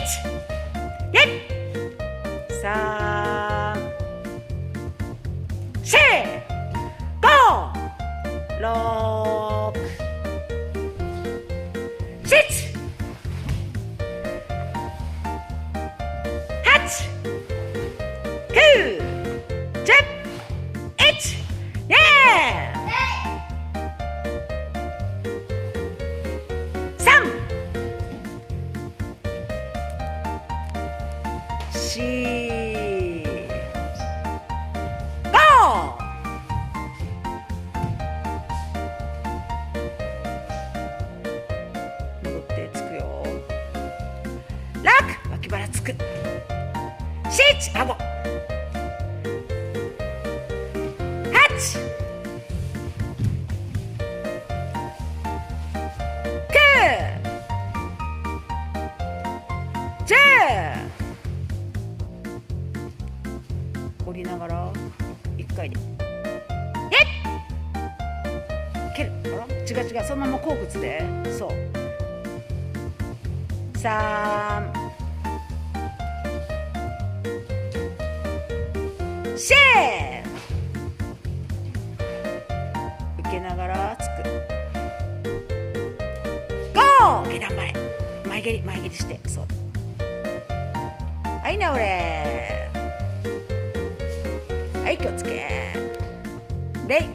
1、3、4、5、6、7、8、9、10、1、2、3、4、5、戻ってつくよ。6、脇腹つく。7、顎。8、9、10、降りながら1回で蹴る。あら、違う違う、そのまま後屈で。そう、3、4、受けながらつく。5、下段前、前蹴り前蹴りして。そう、はいな、俺。はい、気をつけ。礼。